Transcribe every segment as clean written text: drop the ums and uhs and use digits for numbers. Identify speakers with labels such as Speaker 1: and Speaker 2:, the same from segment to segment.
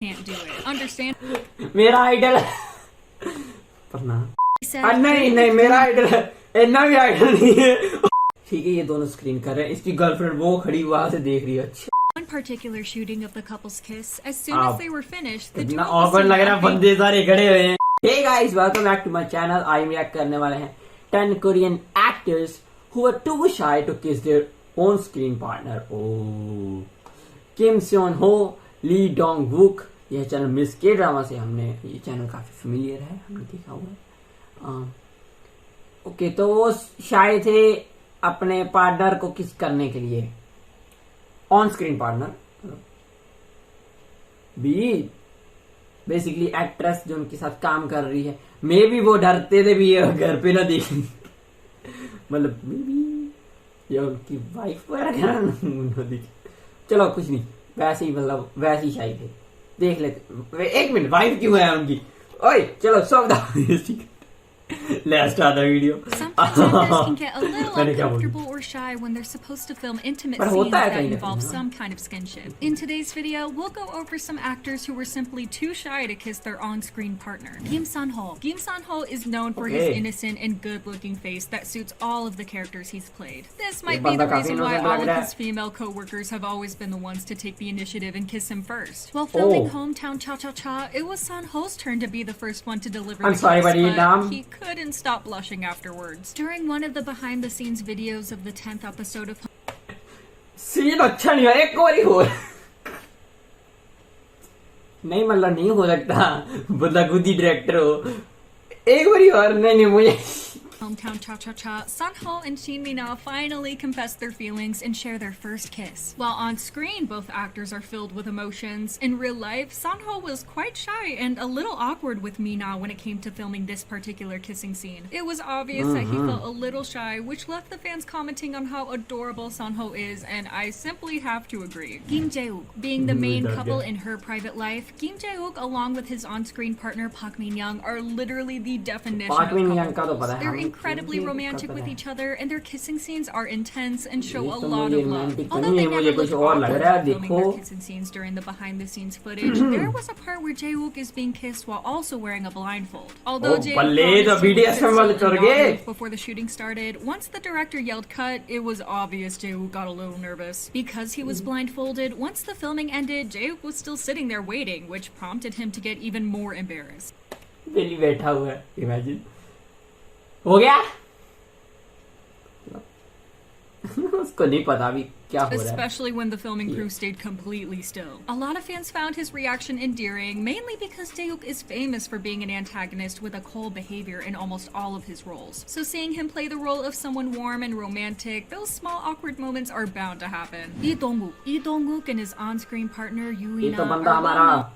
Speaker 1: can't do it. Understand?
Speaker 2: मेरा idol पर ना नहीं मेरा आइडल है, इतना भी आइडल नहीं है। ठीक है, ये दोनों स्क्रीन कर रहे हैं, इसकी गर्लफ्रेंड वो खड़ी वहां से देख रही है। अच्छा,
Speaker 1: one particular shooting of the couple's kiss, as soon as they were finished, the
Speaker 2: इतना
Speaker 1: duo was
Speaker 2: ऑकवर्ड
Speaker 1: seen
Speaker 2: लग रहा है,
Speaker 1: laughing.
Speaker 2: बंदे सारे खड़े हुए हैं। Hey guys, welcome back to my channel. I am react करने वाले हैं 10 Korean actors who were too shy to kiss their own screen partner. Oh, Kim Seon Ho, Lee Dong Wook. यह चैनल मिस के drama से हमने, ये channel काफी familiar है, हमने देखा हुआ है। ओके, तो वो शाय थे अपने पार्टनर को किस करने के लिए, ऑन स्क्रीन पार्टनर भी बेसिकली एक्ट्रेस जो उनके साथ काम कर रही है। मे भी वो डरते थे भी ये घर पे ना देख मतलब मे भी ये उनकी वाइफ वगैरह दिखे। चलो कुछ नहीं, वैसे ही मतलब वैसे ही शायद थे, देख लेते। एक मिनट, वाइफ क्यों है उनकी? ओए चलो solve Let's start the video.
Speaker 1: Sometimes actors can get a little uncomfortable or shy when they're supposed to film intimate scenes that involve some kind of skinship. In today's video, we'll go over some actors who were simply too shy to kiss their on-screen partner. Kim San-ho. Kim San-ho is known for his innocent and good-looking face that suits all of the characters he's played. This might be the reason why all of his female co-workers have always been the ones to take the initiative and kiss him first. While filming Hometown Cha-Cha-Cha, it was San-ho's turn to be the first one to deliver the kiss, but he couldn't stop blushing afterwards. During one of the behind-the-scenes videos of the 10th episode of
Speaker 2: scene अच्छा नहीं है, एक और ही हो नहीं, मतलब नहीं हो सकता, बंदा खुद ही डायरेक्टर हो, एक बार ही और नहीं मुझे
Speaker 1: Hometown Cha-Cha-Cha, San-ho and Shin Mina finally confess their feelings and share their first kiss. While on screen, both actors are filled with emotions. In real life, San-ho was quite shy and a little awkward with Mina when it came to filming this particular kissing scene. It was obvious that he felt a little shy, which left the fans commenting on how adorable San-ho is, and I simply have to agree. Kim Jae-wook, being the main couple in her private life, Kim Jae-wook along with his on-screen partner Park Min-young are literally the definition of couple goals. They're incredibly romantic with each other, and their kissing scenes are intense and show a lot of love. Although they never looked awkward while filming their kissing scenes during the behind-the-scenes footage, there was a part where Jae-wook is being kissed while also wearing a blindfold. Although Jae-wook before the shooting started, once the director yelled cut, it was obvious Jae-wook got a little nervous. Because he was blindfolded, once the filming ended, Jae-wook was still sitting there waiting, which prompted him to get even more embarrassed.
Speaker 2: बैठा हुआ है, imagine हो गया उसको नहीं पता अभी क्या हो रहा है.
Speaker 1: Especially when the filming crew stayed completely still. A lot of fans found his reaction endearing, mainly because Jae-wook is famous for being an antagonist with a cold behavior in almost all of his roles. So seeing him play the role of someone warm and romantic, those small awkward moments are bound to happen. Lee Dong-wook and his on-screen partner Yoo-ina are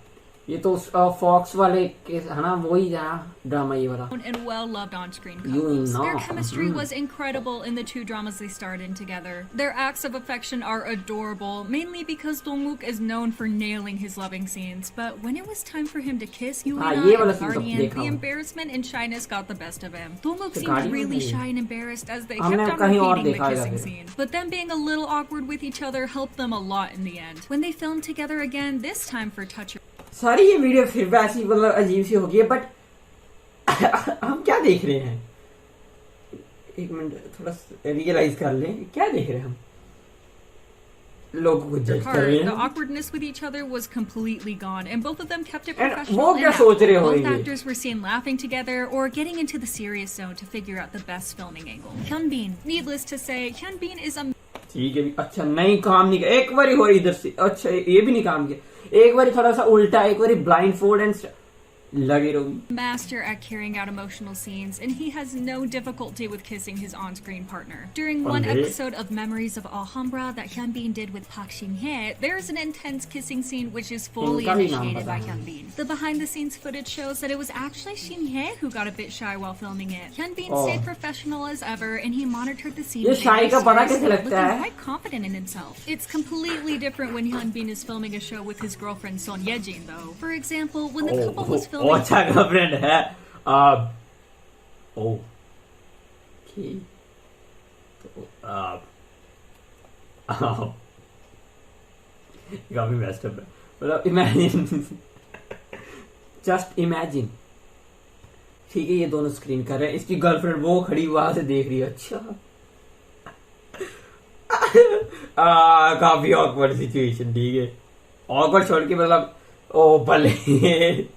Speaker 2: ये तो fox वाले के है ना, वही था drama ये वाला,
Speaker 1: and well-loved on-screen couples. Their chemistry was incredible in the two dramas they starred in together. Their acts of affection are adorable, mainly because Dong-wook is known for nailing his loving scenes. But when it was time for him to kiss Yoo-ina and the Guardian, the embarrassment and shyness got the best of him. Dong-wook seemed really shy and embarrassed as they kept on repeating the kissing scene. But them being a little awkward with each other helped them a lot in the end. When they filmed together again, this time for Touch.
Speaker 2: सारी ये video फिर वैसी मतलब अजीब सी होगी, but हम क्या देख रहे हैं? एक मिनट थोड़ा रियलाइज कर लें, क्या देख रहे हैं हम? लोगों को जज कर रहे हैं.
Speaker 1: The awkwardness with each other was completely gone, and both of them kept it professional.
Speaker 2: वो क्या सोच रहे
Speaker 1: Both actors were seen laughing together or getting into the serious zone to figure out the best filming angle. Hyunbin, needless to say, Hyunbin is a
Speaker 2: ठीक है, अच्छा नहीं काम नहीं किया, एक बार ही हो रही इधर से, अच्छा ये भी नहीं काम किया, एक बार थोड़ा सा उल्टा, एक बार ब्लाइंड फोल्ड एंड लगे रहोगी.
Speaker 1: Master at carrying out emotional scenes, and he has no difficulty with kissing his on-screen partner. During one episode of Memories of Alhambra that Hyunbin did with Park Shin-hye, there is an intense kissing scene which is fully initiated by Hyunbin. The behind-the-scenes footage shows that it was actually Shin-hye who got a bit shy while filming it. Hyunbin stayed professional as ever, and he monitored the scene looking quite confident in himself. It's completely different when Hyunbin is filming a show with his girlfriend Son Ye-jin, though. For example, when the couple was filming
Speaker 2: अच्छा girlfriend है. Okay, तो काफी best है, मतलब imagine just imagine, ठीक है, ये दोनों स्क्रीन कर रहे हैं, इसकी गर्लफ्रेंड वो खड़ी वहां से देख रही है। अच्छा काफी ऑकवर्ड सिचुएशन, ठीक है, ऑकवर्ड छोड़ के मतलब ओ भले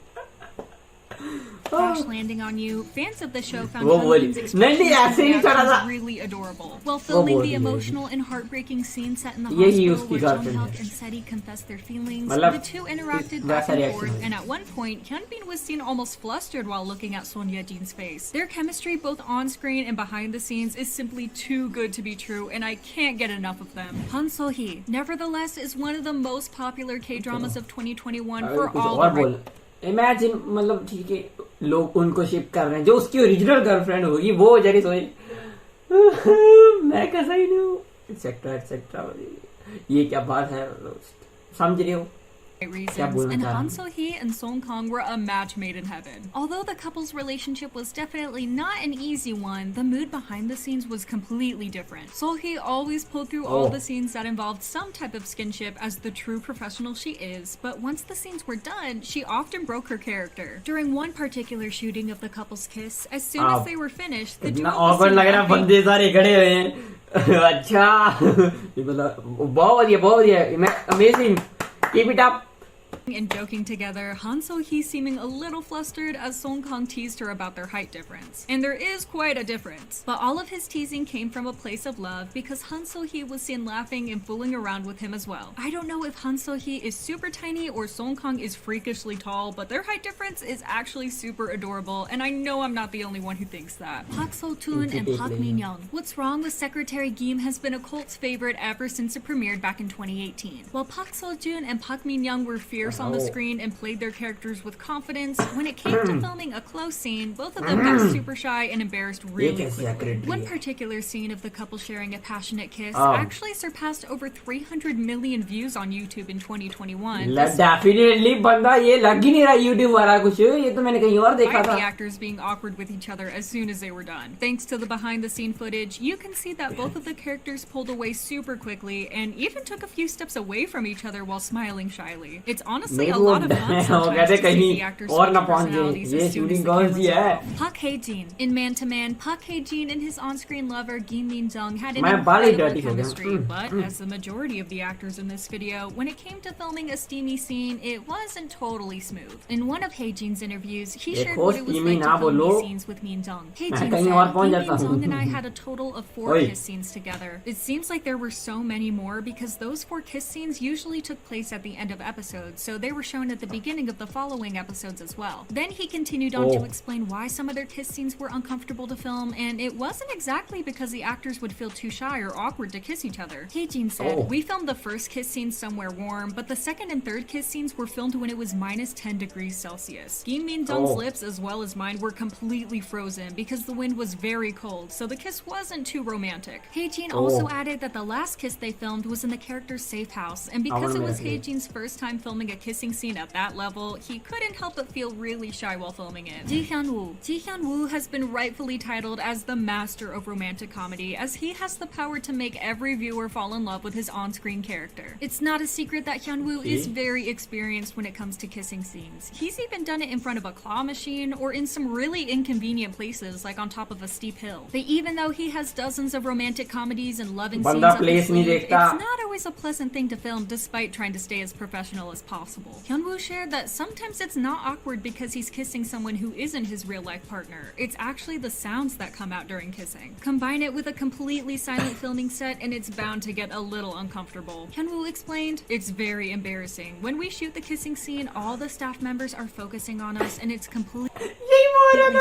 Speaker 1: Crash landing on you. Fans of the show found
Speaker 2: वो बोली
Speaker 1: Hyunbin's
Speaker 2: नहीं ऐसे नहीं करा था,
Speaker 1: really adorable. While filming the emotional and heartbreaking scene set in the hospital where Junghyuk and Seti confessed their feelings, the two interacted back and forth, and at one point, Hyunbin was seen almost flustered while looking at Son Ye-jin's face. Their chemistry, both on screen and behind the scenes, is simply too good to be true, and I can't get enough of them. Han So-hee, nevertheless, is one of the most popular K-dramas of 2021 for all the right.
Speaker 2: Imagine, मतलब ठीक है, लोग उनको ship कर रहे हैं, जो उसकी ओरिजिनल गर्लफ्रेंड होगी वो जरी सोई मैं कैसा ही नहीं हूँ, एक्सेट्रा एक्सेट्रा। ये क्या बात है, समझ रहे हो?
Speaker 1: Reasons, and Han So-hee and Song Kang were a match made in heaven. Although the couple's relationship was definitely not an easy one, the mood behind the scenes was completely different. So-hee always pulled through all the scenes that involved some type of skinship as the true professional she is, but once the scenes were done, she often broke her character. During one particular shooting of the couple's kiss, as soon as they were finished, the duo was seen laughing.
Speaker 2: बंदे सारे खड़े हुए हैं। अच्छा मतलब बहुत बढ़िया, amazing, keep it up.
Speaker 1: And joking together, Han So-hee seeming a little flustered as Song Kang teased her about their height difference. And there is quite a difference. But all of his teasing came from a place of love because Han So-hee was seen laughing and fooling around with him as well. I don't know if Han So-hee is super tiny or Song Kang is freakishly tall, but their height difference is actually super adorable, and I know I'm not the only one who thinks that. Park So-toon and Park Min-young. What's Wrong with Secretary Kim has been a cult favorite ever since it premiered back in 2018. While Park So-joon and Park Min-young were fierce on the screen and played their characters with confidence, when it came to filming a close scene, both of them got super shy and embarrassed really quickly. One particular scene of the couple sharing a passionate kiss actually surpassed over 300 million views on YouTube in 2021.
Speaker 2: Definitely बंदा ये लग ही नहीं रहा YouTube वाला कुछ, ये तो मैंने कहीं और देखा था।
Speaker 1: The actors being awkward with each other as soon as they were done. Thanks to the behind-the-scene footage, you can see that both of the characters pulled away super quickly and even took a few steps away from each other while smiling shyly. It's honestly a lot of fun sometimes to see the actors switch personalities as soon as the cameras are off. Park Hae-jin. In Man to Man, Park Hae-jin and his on-screen lover Kim Min-jung had an incredible chemistry, but as the majority of the actors in this video, when it came to filming a steamy scene, it wasn't totally smooth. In one of Hae-jin's interviews, he shared what it was like to film these scenes with Min-jung. Hae-jin said, Kim Min-jung and I had a total of 4 kiss scenes together. It seems like there were so many more because those 4 kiss scenes usually took place at the end of episodes, so they were shown at the beginning of the following episodes as well. Then he continued on to explain why some of their kiss scenes were uncomfortable to film, and it wasn't exactly because the actors would feel too shy or awkward to kiss each other. Hae-jin said, we filmed the first kiss scene somewhere warm, but the second and third kiss scenes were filmed when it was minus 10 degrees Celsius. Kim Min-jung's lips as well as mine were completely frozen because the wind was very cold, so the kiss wasn't too romantic. Hae-jin also added that the last kiss they filmed was in the character's safe house, and because it was Hae-jin's first time filming a kissing scene at that level, he couldn't help but feel really shy while filming it. Ji Hyun-woo has been rightfully titled as the master of romantic comedy, as he has the power to make every viewer fall in love with his on-screen character. It's not a secret that Hyun-woo is very experienced when it comes to kissing scenes. He's even done it in front of a claw machine or in some really inconvenient places like on top of a steep hill. But even though he has dozens of romantic comedies and loving scenes up his sleeve, it's not always a pleasant thing to film despite trying to stay as professional as possible. Hyun-woo shared that sometimes it's not awkward because he's kissing someone who isn't his real-life partner. It's actually the sounds that come out during kissing. Combine it with a completely silent filming set and it's bound to get a little uncomfortable. Hyun-woo explained, it's very embarrassing. When we shoot the kissing scene, all the staff members are focusing on us and it's completely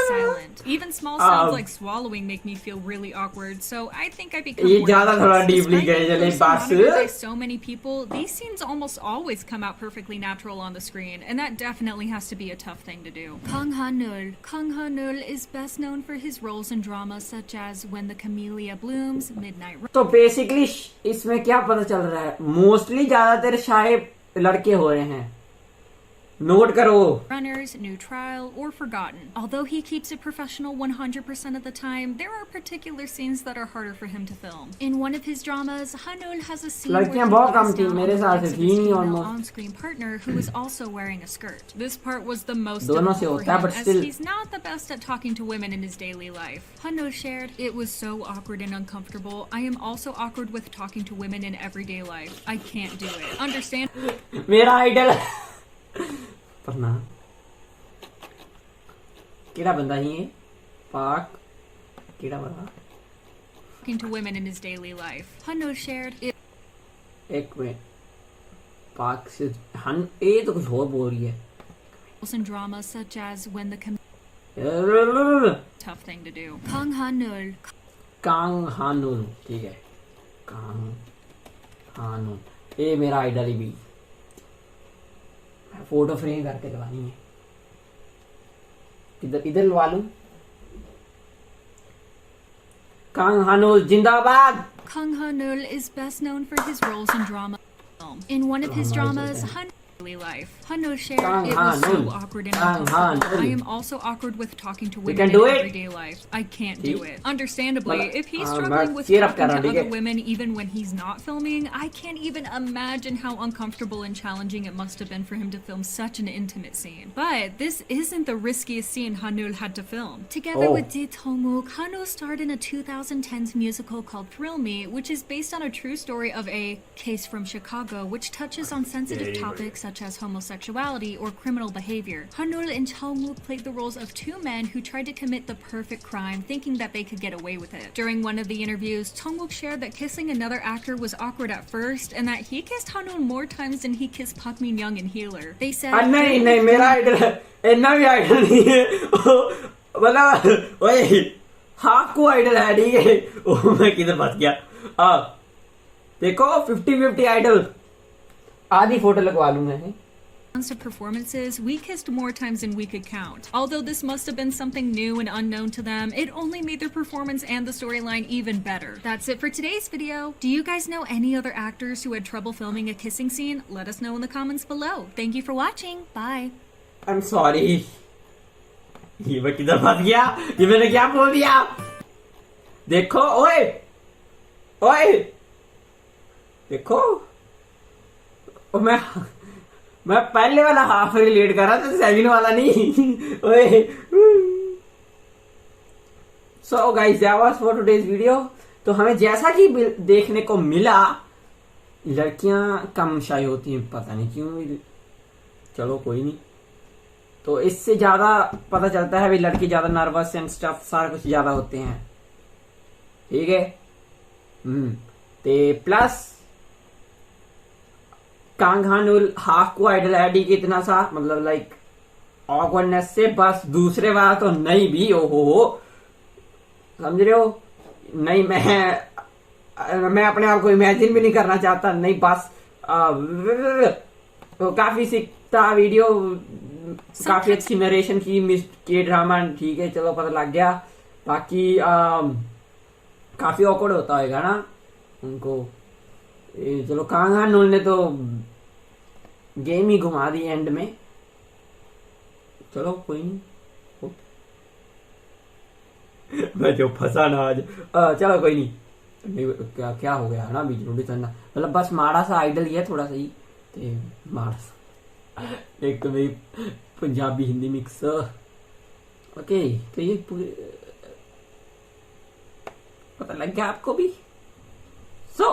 Speaker 1: silent. Even small sounds like swallowing make me feel really awkward, so I think I become more nervous. By so many people, these scenes almost always come out perfectly natural on the screen, and that definitely has to be a tough thing to do. Kang Ha-neul. Kang Ha-neul is best known for his roles in dramas such as When the Camellia Blooms, Midnight Run.
Speaker 2: तो basically इसमें क्या पता चल रहा है, mostly ज्यादातर शायद लड़के हो रहे हैं, नोट करो।
Speaker 1: runners, new trial, or forgotten. Although he keeps it professional 100% of the time, there are particular scenes that are harder for him to film. In one of his dramas, Hanul has a scene where he
Speaker 2: लड़कियां बहुत कम
Speaker 1: lies
Speaker 2: थी
Speaker 1: down on
Speaker 2: मेरे
Speaker 1: the
Speaker 2: साथ
Speaker 1: legs
Speaker 2: से
Speaker 1: of
Speaker 2: थी
Speaker 1: his
Speaker 2: नहीं
Speaker 1: female
Speaker 2: almost.
Speaker 1: on-screen partner who is also wearing a skirt. This part was the most
Speaker 2: दोनों से
Speaker 1: difficult
Speaker 2: होता है,
Speaker 1: for
Speaker 2: but
Speaker 1: him as
Speaker 2: still-
Speaker 1: he's not the best at talking to women in his daily life. Hanul shared, "It was so awkward and uncomfortable. I am also awkward with talking to women in everyday life. I can't do it. Understand?"
Speaker 2: मेरा idol पर ना केड़ा बंदा ही है पाक केड़ा बंदा
Speaker 1: Talking to women in his daily life. Hanul shared, "It
Speaker 2: एक मिनट पाक से हन ये तो कुछ और बोल रही है
Speaker 1: was in dramas such as when the tough thing to do." Kang Hanul
Speaker 2: Kang Hanul ठीक है कांग हानुल ये मेरा आइडल ही भी फोटो फ्रेम करके लगानी है इधर इधर लगा लूं कांग हानुल जिंदाबाद
Speaker 1: Kang Hanul is best known for his roles in drama. In one of his dramas, Daily Life, Hanul shared,
Speaker 2: Kang
Speaker 1: "It was so
Speaker 2: Hanul.
Speaker 1: awkward and
Speaker 2: Kang
Speaker 1: uncomfortable.
Speaker 2: Hanul.
Speaker 1: I am also awkward with talking to
Speaker 2: You
Speaker 1: women
Speaker 2: can
Speaker 1: in
Speaker 2: do it.
Speaker 1: everyday life. I can't do
Speaker 2: See?
Speaker 1: it." Understandably,
Speaker 2: Well,
Speaker 1: if he's
Speaker 2: मैं
Speaker 1: struggling with
Speaker 2: cheer up
Speaker 1: talking
Speaker 2: कर रहा
Speaker 1: to
Speaker 2: हूँ, ठीक
Speaker 1: other
Speaker 2: है?
Speaker 1: women even when he's not filming, I can't even imagine how uncomfortable and challenging it must have been for him to film such an intimate scene. But this isn't the riskiest scene Hanul had to film. Together
Speaker 2: Oh.
Speaker 1: with Ji Tong-wook, Hanul starred in a 2010s musical called Thrill Me, which is based on a true story of a case from Chicago, which touches on sensitive topics such as homosexuality or criminal behavior. Hanul and Chong-wook played the roles of two men who tried to commit the perfect crime, thinking that they could get away with it. During one of the interviews, Chong-wook shared that kissing another actor was awkward at first, and that he kissed Hanul more times than he kissed Park Min-young in Healer. They said,
Speaker 2: नहीं नहीं मेरा idol है इतना भी idol नहीं है मतलब ओए हाफ को आइडल है ठीक है ओ मैं किधर फंस गया देखो 50-50 आइडल आधी फोटो लगवा लूंगा
Speaker 1: of performances, we kissed more times than we could count. Although this must have been something new and unknown to them, it only made their performance and the storyline even better. That's it for today's video. Do you guys know any other actors who had trouble filming a kissing scene? Let us know in the comments below. Thank you for watching. Bye.
Speaker 2: I'm sorry ये मैं किधर फंस गया ये मैंने क्या बोल दिया देखो ओए ओए देखो मैं पहले वाला हाफ रिलेट कर रहा था सेकंड वाला नहीं ओए so guys that was for today's video. तो हमें जैसा कि देखने को मिला लड़कियां कम शाई होती हैं पता नहीं क्यों चलो कोई नहीं तो इससे ज्यादा पता चलता है भाई लड़के ज्यादा नर्वस एंड स्टफ सारा कुछ ज्यादा होते हैं ठीक है ते प्लस कांग हानुल हाफ को आइडल एडी के इतना सा मतलब लाइक ऑकवर्डनेस से बस दूसरे वाला तो नहीं भी हो समझ रहे हो नहीं मैं अपने आप को इमेजिन भी नहीं करना चाहता नहीं बस तो काफी सीखता वीडियो काफी अच्छी नरेशन की के ड्रामा ठीक है चलो पता लग गया बाकी काफी ऑकवर्ड होता होगा ना उनको चलो कांग हानुल ने तो गेम ही घुमा दी एंड में चलो कोई नहीं मैं जो फंसा ना आज चलो कोई नहीं क्या हो गया ना बीच रोटी चलना मतलब बस माड़ा सा आइडल ही है थोड़ा सा ही ते माड़ा सा एक तो मेरी पंजाबी हिंदी मिक्स ओके तो ये पूरे पता लग गया आपको भी So,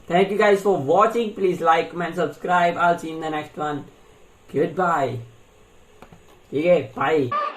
Speaker 2: thank you guys for watching. Please like, comment, subscribe. I'll see you in the next one. Goodbye. Okay, bye.